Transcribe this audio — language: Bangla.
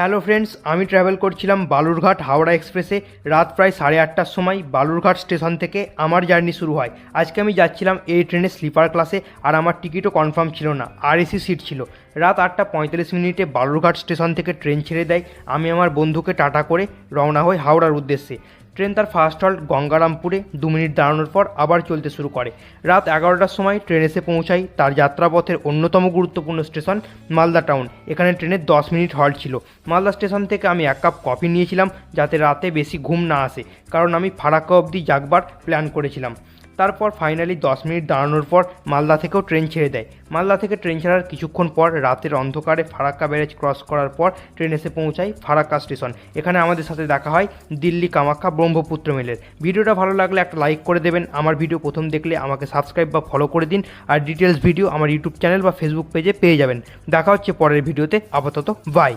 হ্যালো ফ্রেন্ডস, আমি ট্রাভেল করছিলাম বালুরঘাট হাওড়া এক্সপ্রেসে। রাত প্রায় 8:30টার সময় বালুরঘাট স্টেশন থেকে আমার জার্নি শুরু হয়। আজকে আমি যাচ্ছিলাম এই ট্রেনের স্লিপার ক্লাসে, আর আমার টিকিটও কনফার্ম ছিল না, আরএসি সিট ছিল। রাত 8:45 বালুরঘাট স্টেশন থেকে ট্রেন ছেড়ে দেয়। আমি আমার বন্ধুকে টাটা করে রওনা হই হাওড়ার উদ্দেশ্যে। ট্রেন তার ফার্স্ট হল্ট গঙ্গারামপুরে 2 মিনিট দাঁড়ানোর পর আবার চলতে শুরু করে। রাত 11টার সময় ট্রেন এসে পৌঁছায় তার যাত্রাপথের অন্যতম গুরুত্বপূর্ণ স্টেশন মালদা টাউন। এখানে ট্রেনের 10 মিনিট হল্ট ছিল। মালদা স্টেশন থেকে আমি 1 কাপ কফি নিয়েছিলাম, যাতে রাতে বেশি ঘুম না আসে, কারণ আমি ফারাক্কা অবধি জাগবার প্ল্যান করেছিলাম। তারপর ফাইনালি 10 মিনিট দাঁড়ানোর পর মালদা থেকেও ট্রেন ছেড়ে দেয়। মালদা থেকে ট্রেন ছাড়ার কিছুক্ষণ পর রাতের অন্ধকারে ফারাক্কা ব্যারেজ ক্রস করার পর ট্রেন এসে পৌঁছায় ফারাক্কা স্টেশন। এখানে আমাদের সাথে দেখা হয় দিল্লি কামাখ্যা ব্রহ্মপুত্র মেলের। ভিডিওটা ভালো লাগলে একটা লাইক করে দেবেন। আমার ভিডিও প্রথম দেখলে আমাকে সাবস্ক্রাইব বা ফলো করে দিন। আর ডিটেলস ভিডিও আমার ইউটিউব চ্যানেল বা ফেসবুক পেজে পেয়ে যাবেন। দেখা হচ্ছে পরের ভিডিওতে। আপাতত বাই।